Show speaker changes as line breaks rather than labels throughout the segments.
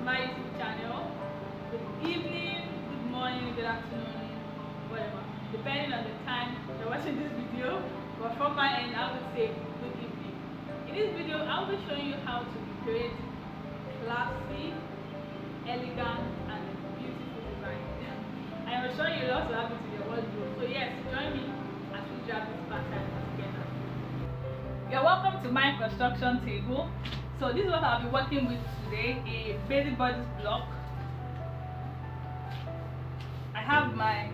my YouTube channel. Good evening, good morning, good afternoon, whatever, depending on the time you're watching this video. But from my end, I would say good evening. In this video, I'll be showing you how to create classy, elegant, and beautiful design. I am sure you lots of habits in your wardrobe. So yes, join me as we grab this pattern together. You're welcome to my construction table. So this is what I'll be working with today, a basic bodice block. I have my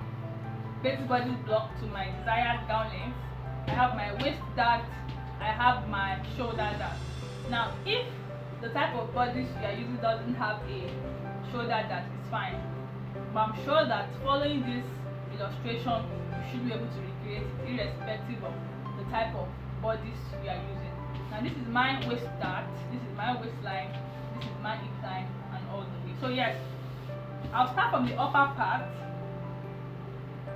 basic bodice block to my desired gown length. I have my waist dart. I have my shoulder dart. Now, if the type of bodice you are using doesn't have a shoulder dart, it's fine. But I'm sure that following this illustration, you should be able to recreate it irrespective of the type of bodice you are using. Now this is my waist dart, this is my waistline, this is my neckline, and all the way. So yes, I'll start from the upper part.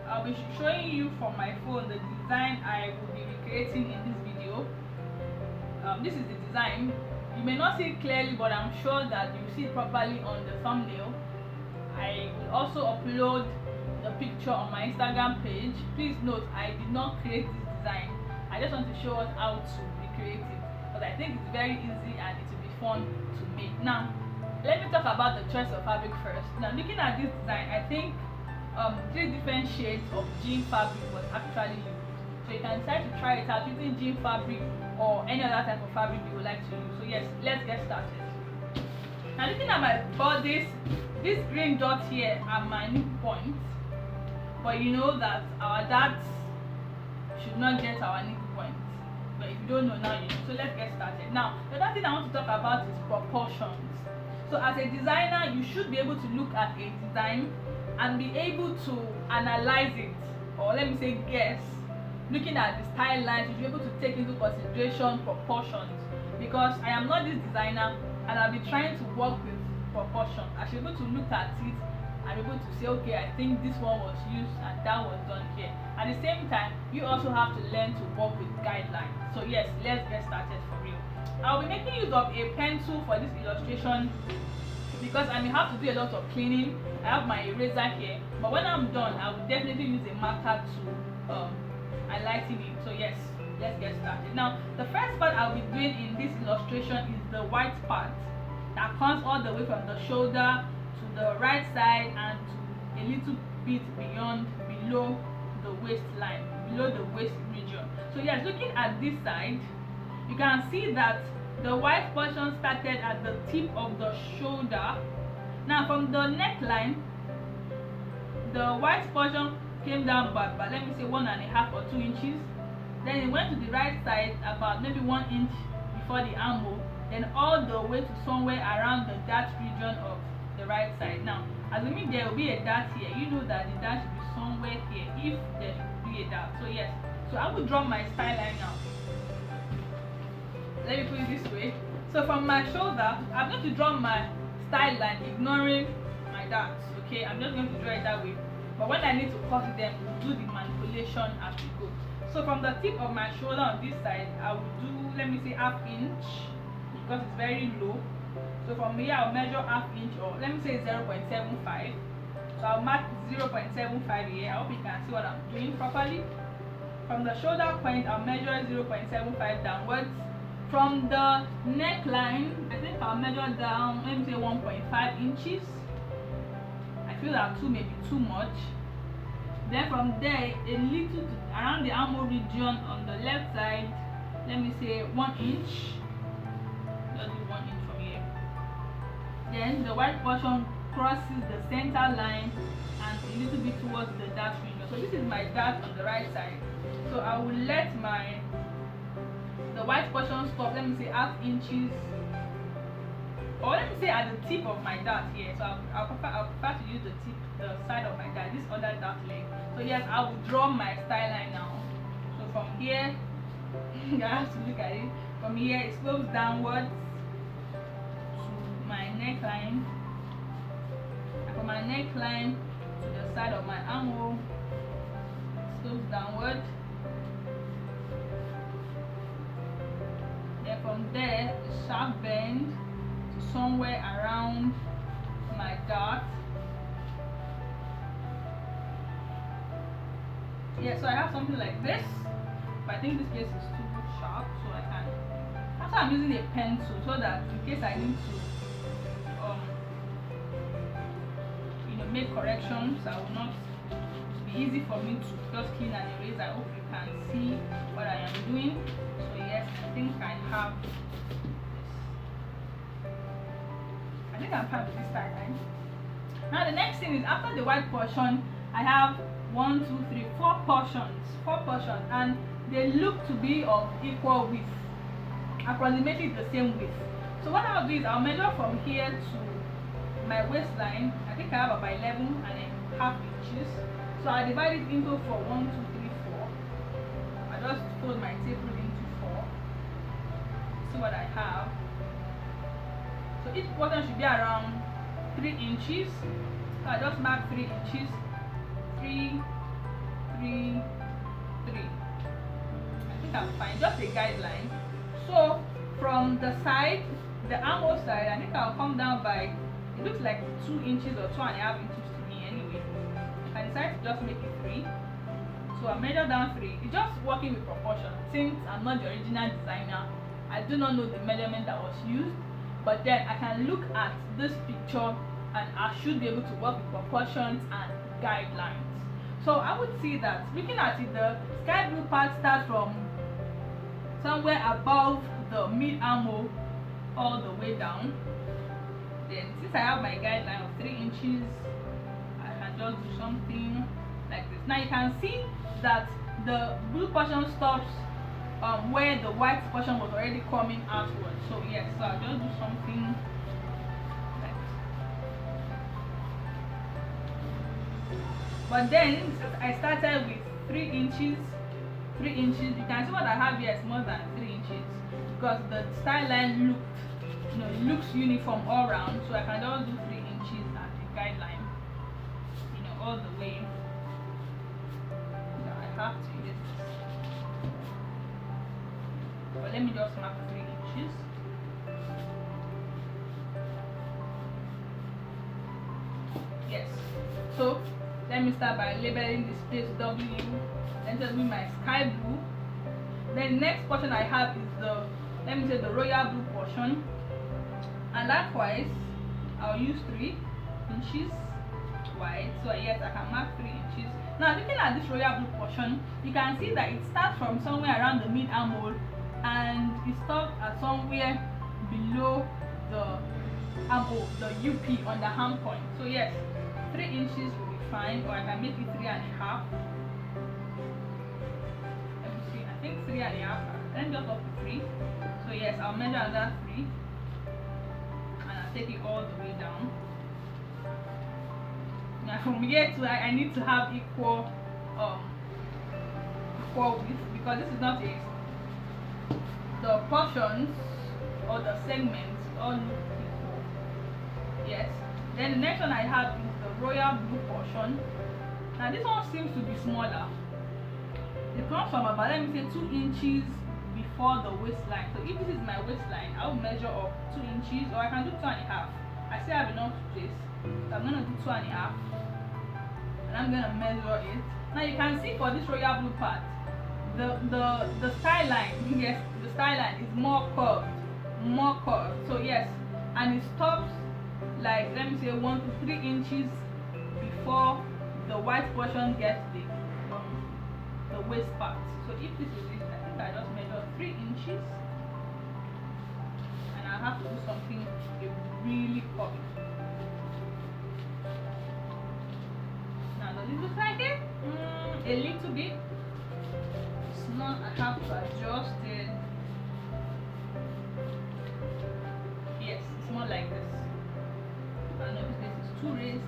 I'll be showing you from my phone the design I will be recreating in this video. This is the design. You may not see it clearly, but I'm sure that you see it properly on the thumbnail. I will also upload the picture on my Instagram page. Please note, I did not create this design. I just want to show us how to recreate it, because I think it's very easy and it will be fun to make. Now, let me talk about the choice of fabric first. Now, looking at this design, I think 3 different shades of jean fabric was actually used. So you can decide to try it out using jean fabric or any other type of fabric you would like to use. So yes, let's get started. Now, looking at my bodice, this green dot here are my nipple points, but you know that our darts should not get our nipple points. But if you don't know, now you know. So let's get started. Now, the other thing I want to talk about is proportions. So as a designer, you should be able to look at a design and be able to analyze it, or let me say guess. Looking at the style lines, you should be able to take into consideration proportions, because I am not this designer and I'll be trying to work with proportion. I should be able to look at it and be able to say, okay, I think this one was used and that was done here. At the same time, you also have to learn to work with guidelines. So yes, let's get started for real. I'll be making use of a pencil for this illustration because I may have to do a lot of cleaning. I have my eraser here, but when I'm done, I will definitely use a marker to highlighting it. So yes, let's get started. Now, the first part I'll be doing in this illustration is the white part that comes all the way from the shoulder to the right side and to a little bit beyond, below the waistline, below the waist region. So yes, looking at this side, you can see that the white portion started at the tip of the shoulder. Now from the neckline, the white portion came down by let me say 1.5 or 2 inches. Then it went to the right side about maybe 1 inch before the armhole, then all the way to somewhere around the dart region of the right side. Now, assuming there will be a dart here, you know that the dart should be somewhere here if there should be a dart. So yes, so I will draw my style line now. Let me put it this way. So from my shoulder, I'm going to draw my style line, ignoring my darts. Okay, I'm just going to draw it that way. But when I need to cut them, we'll do the manipulation as we go. So from the tip of my shoulder on this side, I will do, let me say, 1/2 inch, because it's very low. So from here, I'll measure 1/2 inch, or let me say 0.75. So I'll mark 0.75 here. I hope you can see what I'm doing properly. From the shoulder point, I'll measure 0.75 downwards. From the neckline, I think I'll measure down, let me say 1.5 inches. I feel that 2 may be too much. Then from there, a little to around the armhole region on the left side, let me say 1 inch. Just do 1 inch from here. Then the white portion crosses the center line and a little bit towards the dart region. So this is my dart on the right side. So I will let the white portion stop, let me say 1/2 inches, or let me say at the tip of my dart here. So I'll prefer to use the side of my dart, this other dart leg. So yes, I will draw my style line now. So from here, you have to look at it. From here, it slopes downwards to my neckline, and from my neckline to the side of my armhole, it slopes downward. Then from there, a sharp bend to somewhere around my dart. Yeah, so I have something like this, but I think this place is too sharp, so I can. That's why I'm using a pencil, so that in case I need to, make corrections, I will not be easy for me to just clean and erase. I hope you can see what I am doing. So yes, I think I have this. I think I'm fine with this style line. Now the next thing is, after the white portion, I have 1, 2, 3, 4 portions, and they look to be of equal width, approximately the same width. So what I'll do is I'll measure from here to my waistline. I think I have about 11.5 inches. So I divide it into 4. 1, 2, 3, 4. I just fold my tape rule into 4. See what I have. So each portion should be around 3 inches. So I just mark 3 inches. 3, 3, 3. I think I'm fine. Just a guideline. So from the side, the armhole side, I think I'll come down by, it looks like 2 inches or 2.5 inches to me anyway. I decide to just make it 3. So I measure down 3. It's just working with proportion. Since I'm not the original designer, I do not know the measurement that was used, but then I can look at this picture and I should be able to work with proportions and guidelines. So I would see that, looking at it, the sky blue part starts from somewhere above the mid armhole all the way down. Then since I have my guideline of 3 inches, I can just do something like this. Now you can see that the blue portion stops where the white portion was already coming outward. So yes, so I'll just do something like this. But then since I started with 3 inches, you can see what I have here is more than 3 inches, because the style line it looks uniform all around. So I can just do 3 inches as a guideline, all the way. So I have to use this, but let me just mark 3 inches. Yes, so let me start by labeling this place W, then just be my sky blue. Then the next portion I have is the royal blue portion, and likewise I'll use 3 inches wide. So yes, I can mark 3 inches. Now looking at this royal blue portion, you can see that it starts from somewhere around the mid armhole and it stops at somewhere below the armhole, the UP on the hand point. So yes, 3 inches will be fine, or I can make it 3.5. Let me see, I think 3.5. Then just up to 3. So yes, I'll measure another 3 and I'll take it all the way down. Now from here to I need to have equal width, because this is not the portions or the segments all look equal. Yes. Then the next one I have is the royal blue portion. Now this one seems to be smaller. It comes from about, let me say, 2 inches before the waistline. So if this is my waistline, I will measure up 2 inches, or I can do 2.5. I still have enough space, so I'm gonna do 2.5, and I'm gonna measure it. Now you can see for this royal blue part, the style line, yes, the style line is more curved. So yes, and it stops like, let me say, 1 to 3 inches before the white portion gets the waist part. So if this is it, I think I just measure 3 inches, and I have to do something really curvy. Now does it look like it? A little bit. It's not, I have to adjust it. Yes, it's more like this. I don't know if this is too raised.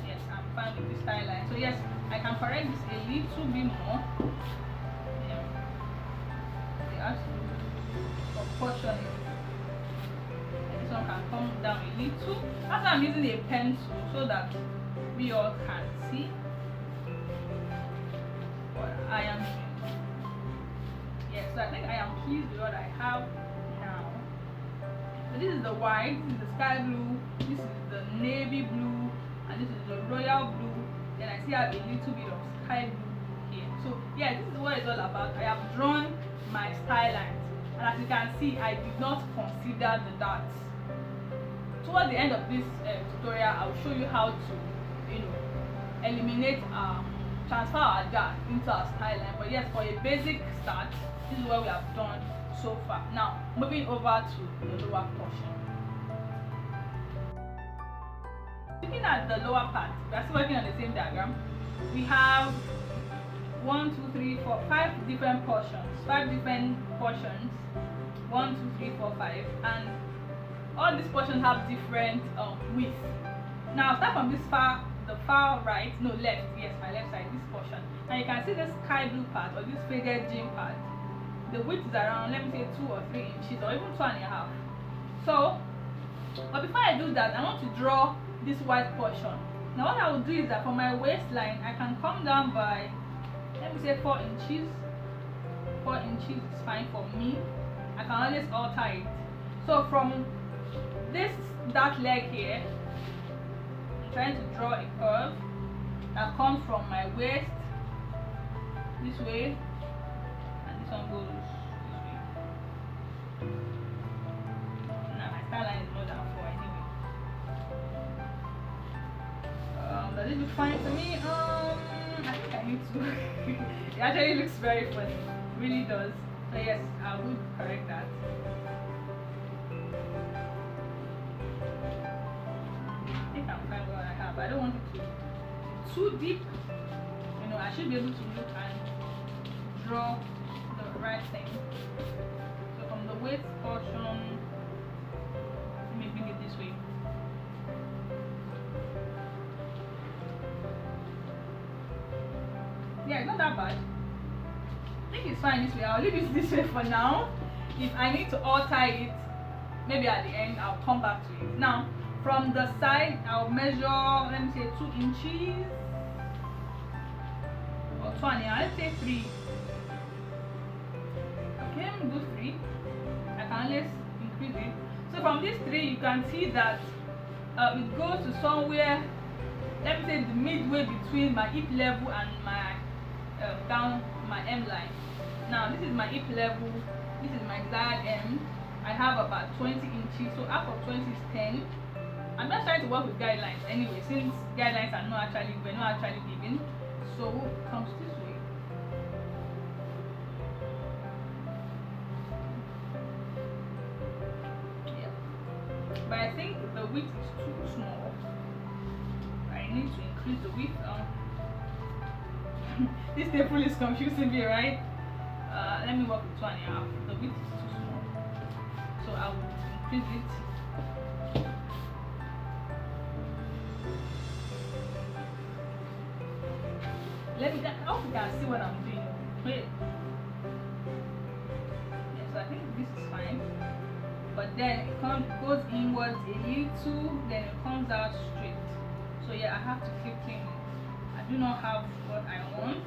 Yes, I'm fine with this style line. So yes, I can correct this a little bit more. Yeah. They ask to proportion it. And this one can come down a little. That's why I'm using a pencil, so that we all can see what I am doing. Yes, so I think I am pleased with what I have now. So this is the white, this is the sky blue, this is the navy blue, and this is the royal blue. Then I still have a little bit of sky blue here. So yeah, this is what it's all about. I have drawn my style lines, and as you can see, I did not consider the dots. Towards the end of this tutorial, I will show you how to, eliminate transfer our dot into our style line. But yes, for a basic start, this is what we have done so far. Now moving over to the lower portion. Looking at the lower part, we are still working on the same diagram. We have 1, 2, 3, 4, 5 different portions. 5 different portions. 1, 2, 3, 4, 5, and all these portions have different width. Now start from the far right, no left, yes, my left side, this portion. Now you can see the sky blue part or this faded jean part. The width is around, let me say 2 or 3 inches or even 2.5. So, but before I do that, I want to draw this white portion. Now what I will do is that for my waistline, I can come down by, let me say 4 inches. 4 inches is fine for me. I can always alter it. So from this dark leg here, I'm trying to draw a curve that comes from my waist this way, and this one goes this way. Now my style line is more than 4 anyway. Does it look fine to me? I think I need to. It actually looks very funny. It really does. So yes, I would correct that. I think I'm fine with what I have, but I don't want it to be too deep. I should be able to look and draw the right thing. So from the waist portion, let me bring it this way. Yeah, it's not that bad. I think it's fine this way. I'll leave it this way for now. If I need to alter it, maybe at the end I'll come back to it. Now from the side, I'll measure, let me say 2 inches or 20. Let's say 3. Okay, let me do 3. I can always increase it. So from this 3, you can see that it goes to somewhere, let me say the midway between my hip level and my down my M line. Now this is my hip level, this is my desired M. I have about 20 inches, so half of 20 is 10. I'm not trying to work with guidelines anyway, since guidelines are not actually given. So it comes this way. Yeah. But I think the width is too small. I need to increase the width. This table is confusing me, right? Let me work with 2.5. The width is too small, so I will increase it. I hope you can see what I'm doing. Wait. Yeah, so I think this is fine. But then it goes inwards a little, then it comes out straight. So yeah, I have to keep cleaning. I do not have what I want.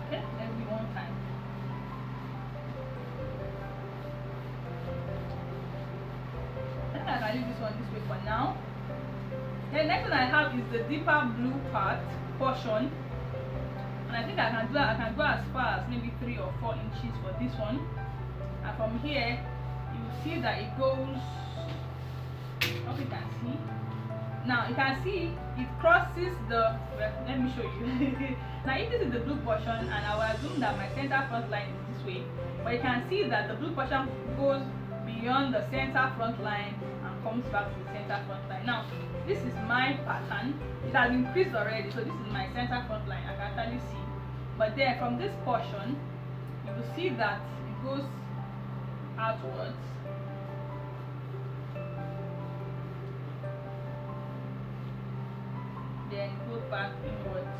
Okay, let's do one time. I think I can leave this one this way for now. The next one I have is the deeper blue portion, and I think I can go as far as maybe 3 or 4 inches for this one. And from here, you will see that it goes. I hope you can see. Now you can see it crosses the. Well, let me show you. Now if this is the blue portion, and I will assume that my center front line is this way, but you can see that the blue portion goes beyond the center front line and comes back to the center front line. Now this is my pattern. It has increased already, so this is my center front line. I can actually see. But then from this portion, you will see that it goes outwards. Then it goes back inwards.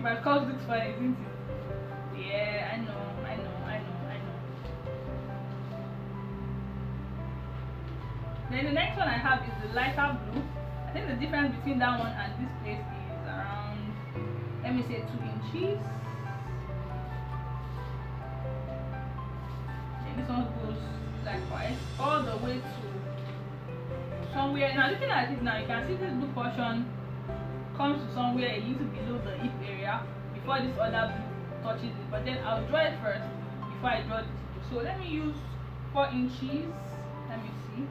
My curve looks funny, isn't it? Yeah, I know. Then the next one I have is the lighter blue. I think the difference between that one and this place is around, let me say, 2 inches. And this one goes likewise all the way to somewhere. Now looking at it now, you can see this blue portion comes to somewhere a little below the hip area before this other blue touches it. But then I'll draw it first before I draw this blue. So let me use 4 inches. Let me see.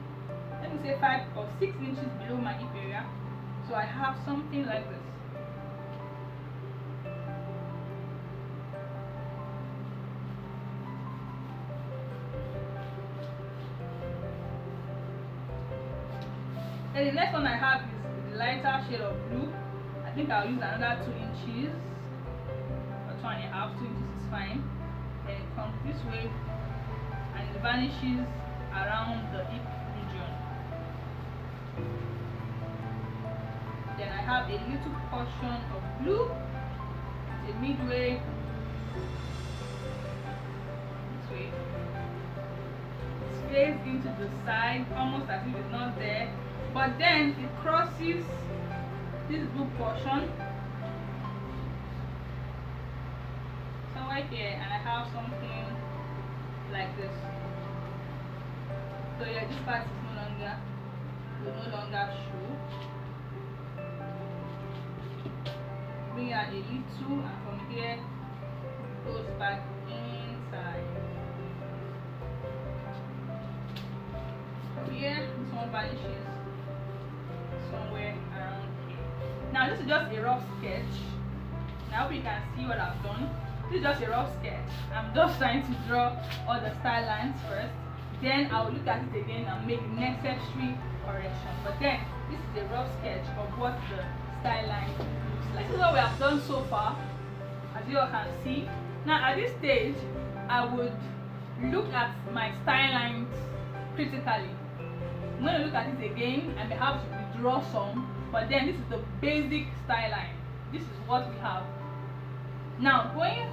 Let me say 5 or 6 inches below my hip area. So I have something like this. And the next one I have is the lighter shade of blue. I think I'll use another 2 inches or 2.5. 2 inches is fine. Then it comes this way and it vanishes around the hip region. Then I have a little portion of blue. It's a midway this way. It stays into the side almost as if it's not there. But then it crosses this blue portion somewhere here, and I have something like this. So yeah, this part will no longer show. Bring out a little, and from here it goes back inside. From here, this one vanishes somewhere around here. Now this is just a rough sketch. I hope you can see what I've done. This is just a rough sketch. I'm just trying to draw all the style lines first. Then I'll look at it again and make necessary corrections. But then this is a rough sketch of what the style line looks like. This is what we have done so far, as you all can see. Now at this stage, I would look at my style lines critically. I'm going to look at it again and perhaps draw some, but then this is the basic style line. This is what we have. Now going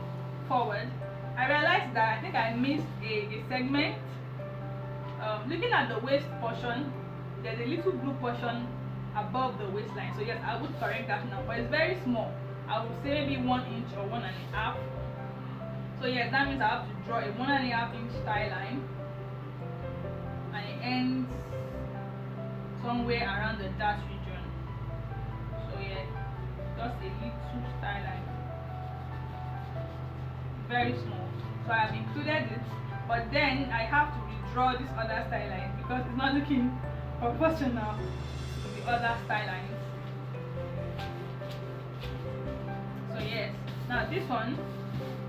forward, I realized that I think I missed a segment. Looking at the waist portion, there's a little blue portion above the waistline. So yes, I would correct that now, but it's very small. I would say maybe 1 inch or 1.5. So yes, that means I have to draw a 1.5 inch style line, and it ends somewhere around the dash region. So yeah, just a little style line, very small. So I have included it, but then I have to redraw this other style line because it's not looking proportional to the other style lines. So yes, now this one,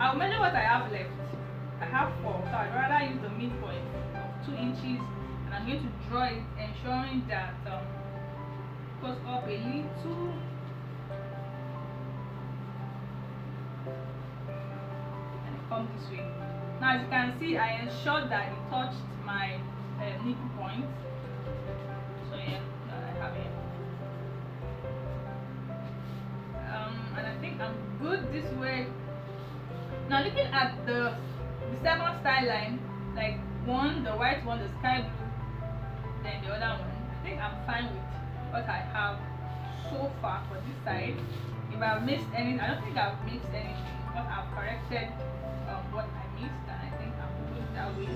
I'll measure what I have left. I have 4, so I'd rather use the midpoint of 2 inches. I'm going to draw it, ensuring that it goes up a little and it comes this way. Now as you can see, I ensured that it touched my nipple point. So yeah, that I have it. And I think I'm good this way. Now looking at the second style line, like the white one, the sky blue, then the other one, I think I'm fine with what I have so far for this side. If I've missed anything, I don't think I've missed anything, but I've corrected what I missed, and I think I'm good that way.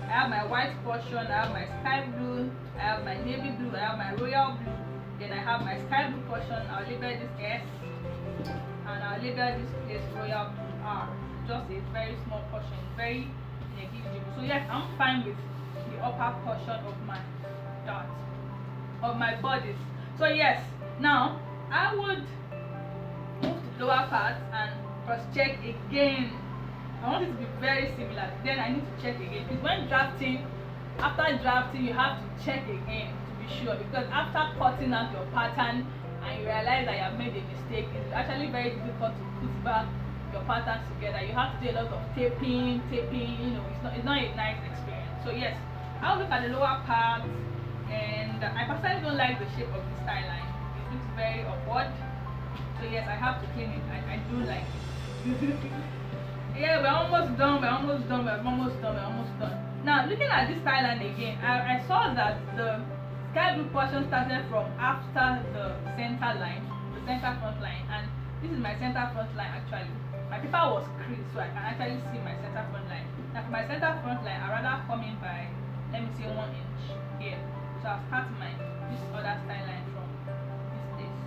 I have my white portion, I have my sky blue, I have my navy blue, I have my royal blue, then I have my sky blue portion. I'll label this S, and I'll label this place royal blue R. Just a very small portion, very negligible. So yes, I'm fine with the upper portion of my dot, of my bodice. So yes, now I would move to the lower part and cross check again. I want it to be very similar. Then I need to check again, because when drafting, after drafting, you have to check again to be sure, because after cutting out your pattern and you realize that you have made a mistake, it's actually very difficult to put back your patterns together. You have to do a lot of taping, you know, it's not a nice experience. So yes, I'll look at the lower part, and I personally don't like the shape of this style line. It looks very awkward. So yes, I have to clean it. I do like it. Yeah, we're almost done. Now looking at this style line again, I saw that the sky blue portion started from after the center line, the center front line, and this is my center front line actually. My paper was creased, so I can actually see my center front line. Now for my center front line, I rather come in by, let me say, 1 inch here. So I'll start this other style line from this place.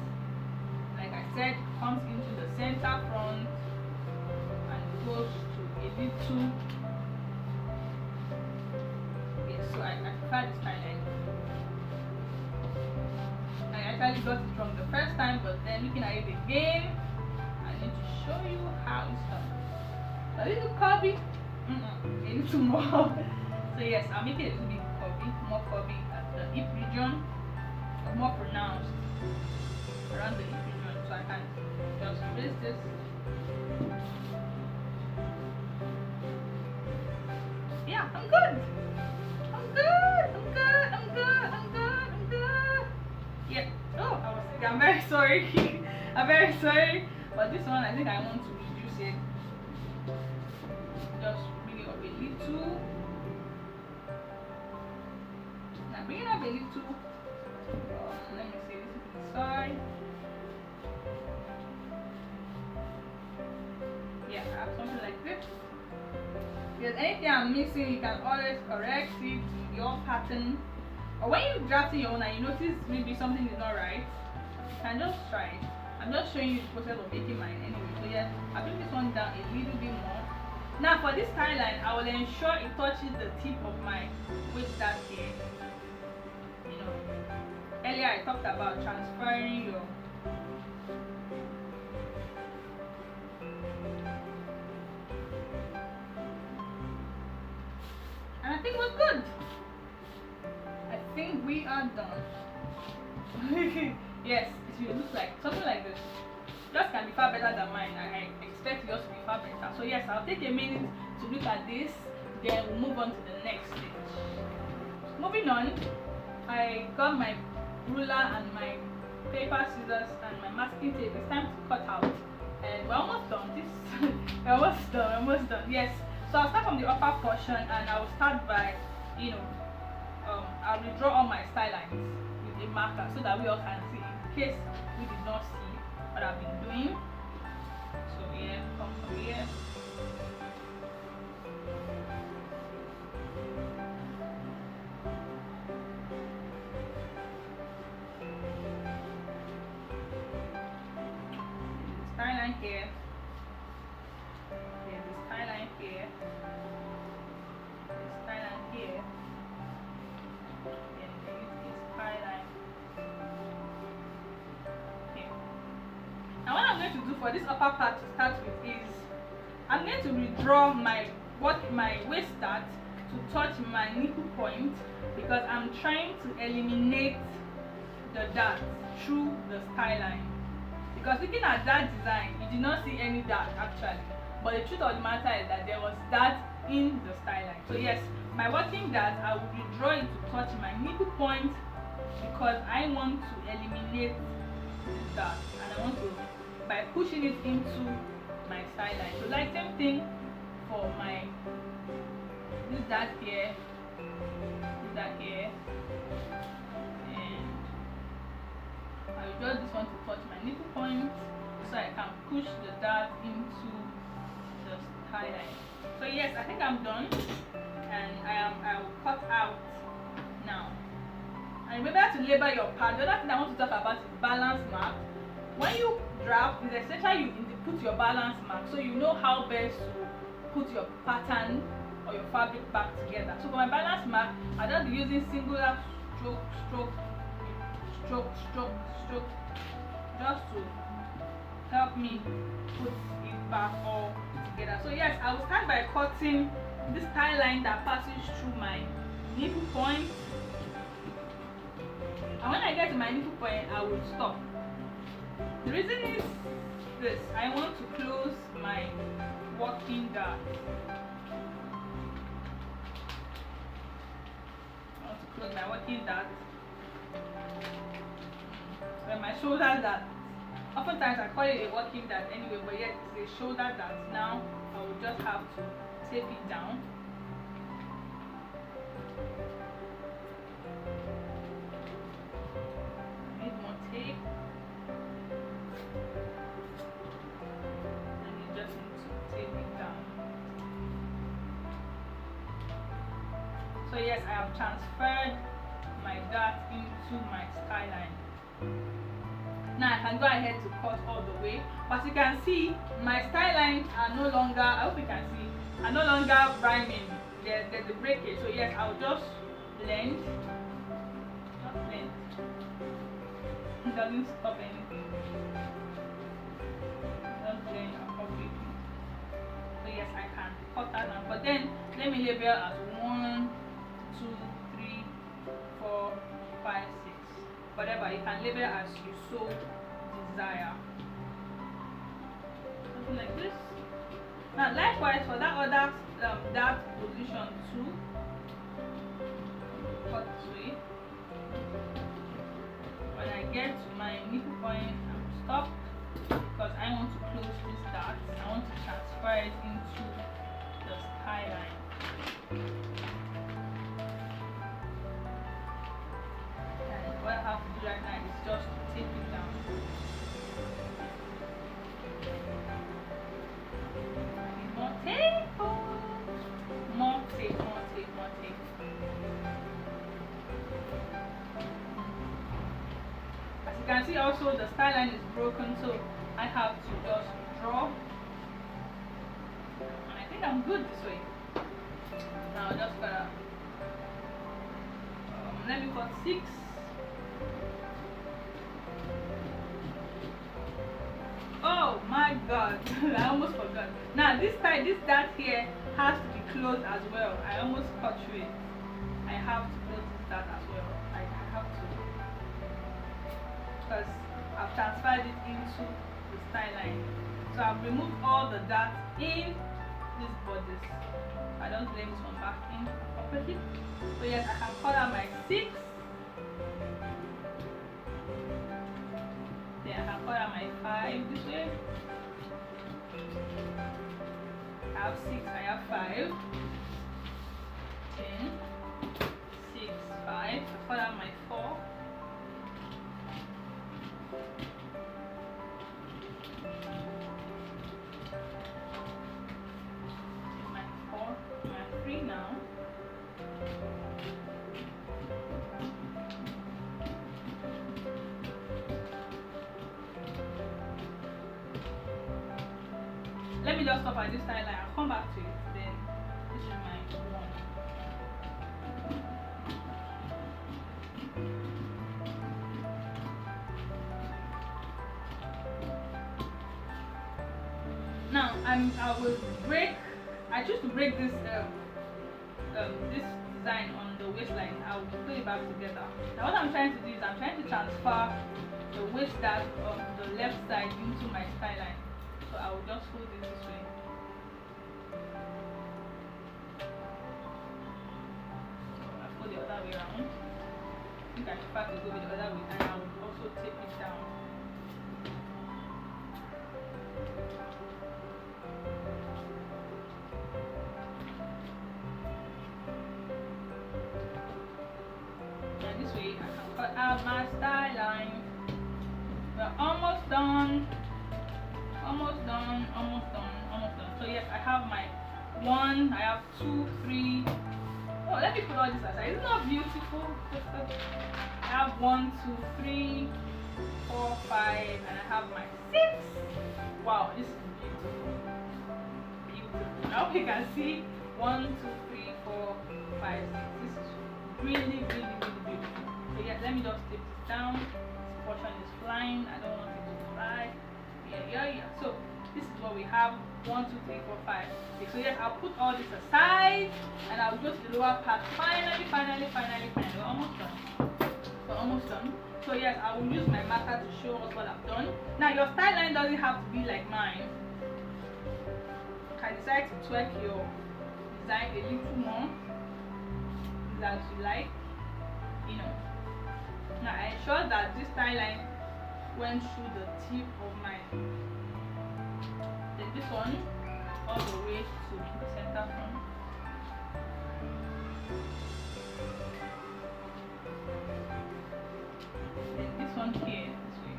Like I said, it comes into the center front and goes to a little. Yes, so I prefer this style line. I actually got it wrong the first time, but then looking at it again, I need to show you how it's done. A little curvy, a little more. So yes, I'll make it a little bit curvy, more curvy at the hip region, or more pronounced around the hip region. So I can just erase this. Yeah, I'm good. Yeah. Oh, I'm very sorry. I'm very sorry. But this one, I think I want to reduce it. Just bring it up a little. Now bring it up a little. Let me see this side. Yeah, I have something like this. If there's anything I'm missing, you can always correct it in your pattern. Or when you're drafting your own and you notice maybe something is not right, you can just try it. I'm just showing you the process of making mine anyway. So yeah, I bring this one down a little bit more. Now for this style line, I will ensure it touches the tip of my waist dart here. You know, earlier I talked about transferring your and I think we're good. I think we are done. Yes, it will look like something like this. Yours can be far better than mine. I expect yours to be far better. So yes, I'll take a minute to look at this, then we'll move on to the next stage. Moving on, I got my ruler and my paper, scissors, and my masking tape. It's time to cut out, and we're almost done. We're almost done. Yes. So I'll start from the upper portion, and I will start by, I'll redraw all my style lines with a marker so that we all can see in case we did not see what I've been doing. So here, come from here. Style line here. There's this style line here. This style line here. Then there is this style line here. Now what I'm going to do for this upper part to start with is I'm going to redraw my waist dart to touch my nipple point, because I'm trying to eliminate the dart through the style line. Because looking at that design, you did not see any dart actually, but the truth of the matter is that there was dart in the style line. So yes, my working dart, I will redraw it to touch my nipple point because I want to eliminate this dart, and I want to, by pushing it into my style line. So like same thing for my this dart here, and I will draw this one to touch my nipple point so I can push the dart into the style line. So yes, I think I'm done, and I will cut out now. And remember to label your part. The other thing I want to talk about is balance mark. When you draft, it's essential you put your balance mark so you know how best to put your pattern or your fabric back together. So for my balance mark, I'll just be using singular stroke, just to help me put it back all together. So yes, I will start by cutting this style line that passes through my nipple point, and when I get to my nipple point, I will stop. The reason is this: I want to close my working dart. I want to close my working dart. When my shoulder dart, oftentimes I call it a working dart anyway, but yet it's a shoulder dart. Now I will just have to tape it down. So yes, I have transferred my dart into my skyline. Now I can go ahead to cut all the way, but you can see my skylines are no longer, I hope you can see, are no longer rhyming. There's a breakage. So yes, I'll just blend. Just blend. It doesn't stop anything. Just blend completely. So yes, I can cut that now. But then let me label as 1, 2, 3, 4, 5, 6. Whatever, you can label as you so desire. Something like this. Now likewise for that other that position too, cut this way. When I get to my nipple point, I'm stopped because I want to close this dart. I want to transfer it into the skyline. And what I have to do right now is just to tape it down. More tape, more tape, more tape, more tape. As you can see, also the skyline is broken, so I have to just draw. And I think I'm good this way. Now I'm just gonna let me cut 6. Oh my god, I almost forgot. Now this dart here has to be closed as well. I almost cut through it. I have to close this dart as well. I have to, because I've transferred it into the skyline. So I've removed all the darts in this bodice. I don't blame this one back in properly. So yes, I can cut out my 6. Then I can cut out my 5 this way. I have 6, I have 5. 10, 6, 5. I cut out my 4. My 4, my 3 now. Let me just stop at this skyline. I'll come back to it. Then this is my 1. Now I will break. I choose to break this this design on the waistline. I'll put it back together. Now what I'm trying to do is I'm trying to transfer the waist dart of the left side into my skyline. So I will just hold it this way. So I fold the other way around. I think I prefer to go with the other way, and I will also tape it down. And this way I can cut out my skyline. We're almost done. Almost done, almost done, almost done. So yes, I have my 1, I have 2, 3. Oh, let me put all this aside. Isn't that beautiful? I have 1, 2, 3, 4, 5, and I have my 6. Wow, this is beautiful. Beautiful. I hope you can see 1, 2, 3, 4, 5, 6. This is really, really, really beautiful. So yeah, let me just tape this down. This portion is flying. I don't want it to fly. Yeah. So this is what we have. 1, 2, 3, 4, 5, 6. So yes, I'll put all this aside and I'll go to the lower part. Finally. We're almost done. We're almost done. So yes, I will use my marker to show us what I've done. Now your style line doesn't have to be like mine. You can decide to tweak your design a little more as you like. You know. Now I ensure that this style line went through the tip of my, then this one all the way to the center front. Then this one here, this way.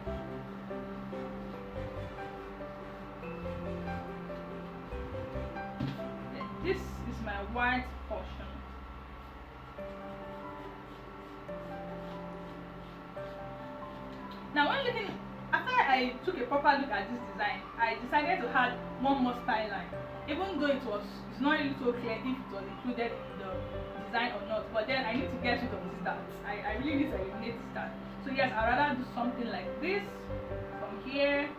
Then this is my white portion. Now when looking, after I took a proper look at this design, I decided to add one more style line, even though it's not really so clear if it was included in the design or not. But then I need to get rid of this dart. I really need to eliminate this dart. So yes, I'd rather do something like this from here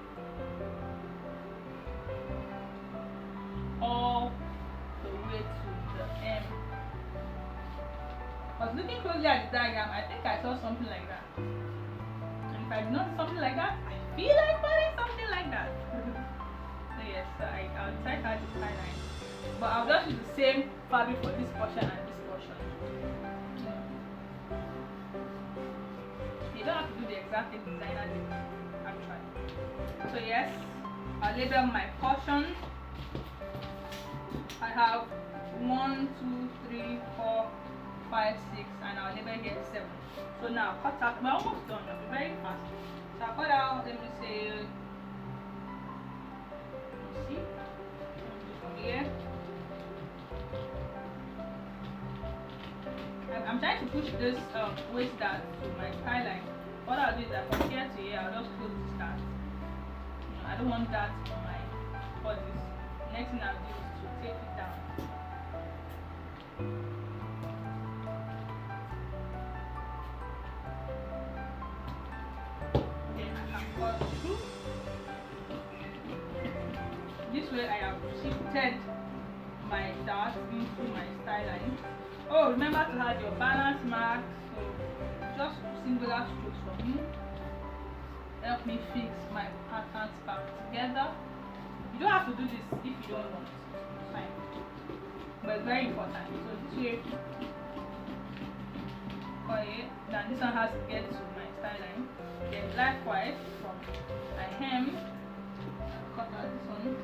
all the way to the end. I was looking closely at the diagram. I think I saw something like that. And if I did not see something like that, I feel like putting something like that. So yes, so I'll decide how to tie line. But I'll just use the same fabric for this portion and this portion. You don't have to do the exact thing designer did actually. So yes, I'll label my portion. I have 1, 2, 3, 4, 5, 6, and I'll label here 7. So now cut out. We're almost done. I'll be very fast. So I'll cut out. Let me say. See. From here. I'm trying to push this waist dart to my tie line. What I'll do is that from here to here, I'll just close this dart. I don't want that on my bodice. Next thing I'll do is to tape it down. Then I can cut through. This way I have shifted my dart into my style line. Oh, remember to have your balance mark. So just singular strokes for me. Help me fix my patterns back together. You don't have to do this if you don't want. It's fine. But it's very important. So this way, okay, then this one has to get to my style line. Then likewise from my hem, cut out this one.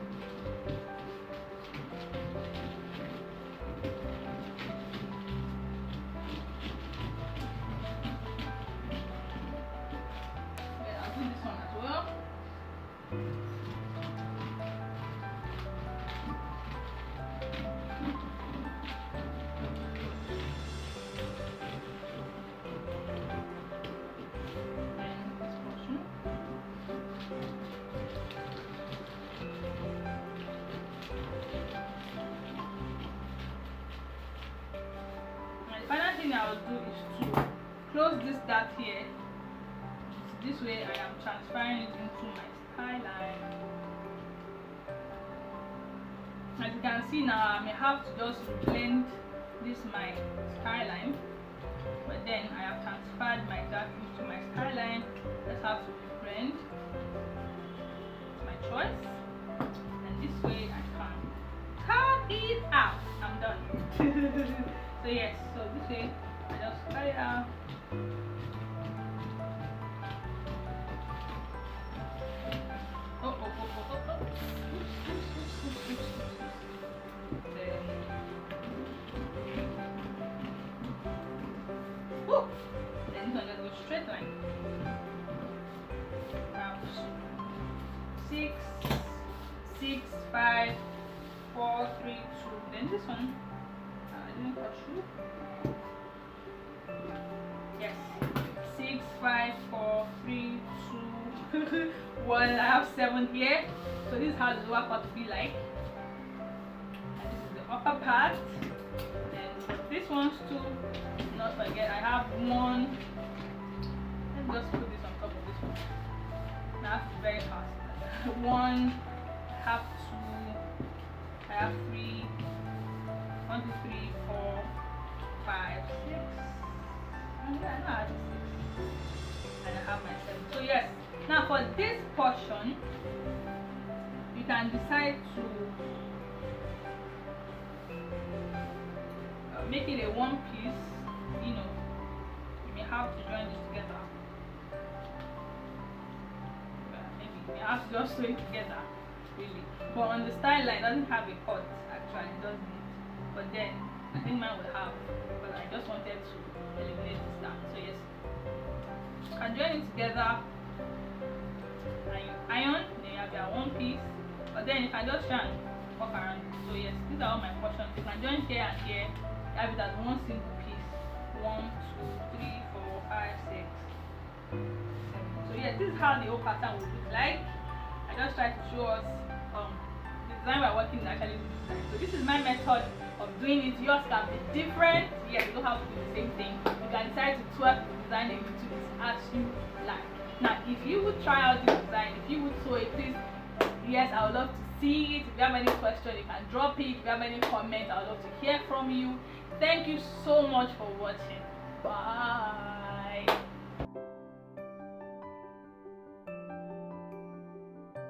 I will do is to close this dart here. This way I am transferring it into my style line. As you can see now, I may have to just blend this my style line, but then I have transferred my dart into my style line. Let's have to blend. It's my choice, and this way I can cut it out. I'm done. So yes, so this way I just cut it out. Then this one just goes straight line. Now 6, 6, 5, 4, 3, 2. Then this one. Yes, 6, 5, 4, 3, 2, 1. I have 7 here. So this is how the lower part will be like. And this is the upper part. And for this one's too, do not forget I have 1. Let me just put this on top of this one. Now that's very fast. 1, I have 2, I have 3. 1, 2, 3, 4, 5, 6. And then I have 6. And I have my 7. So yes, now for this portion, you can decide to make it a one piece. You know, you may have to join this together. Maybe you may have to just sew it together, really. But on the style line, it doesn't have a cut. Actually, it doesn't. But then I think mine will have, but I just wanted to eliminate this down. So yes, you can join it together and you iron, then you have your one piece. But then you can just try and walk around it. So yes, these are all my portions. You can join here and here, you have it as one single piece. 1, 2, 3, 4, 5, 6, 7. So yeah, this is how the whole pattern will look like. I just try to show us the design we're working is actually this design. So this is my method of doing it. Yours can be different. Yeah, you don't have to do the same thing. You can decide to twerk the design a little bit as you like. Now, if you would try out this design, if you would sew it, please, yes, I would love to see it. If you have any questions, you can drop it. If you have any comments, I would love to hear from you. Thank you so much for watching. Bye.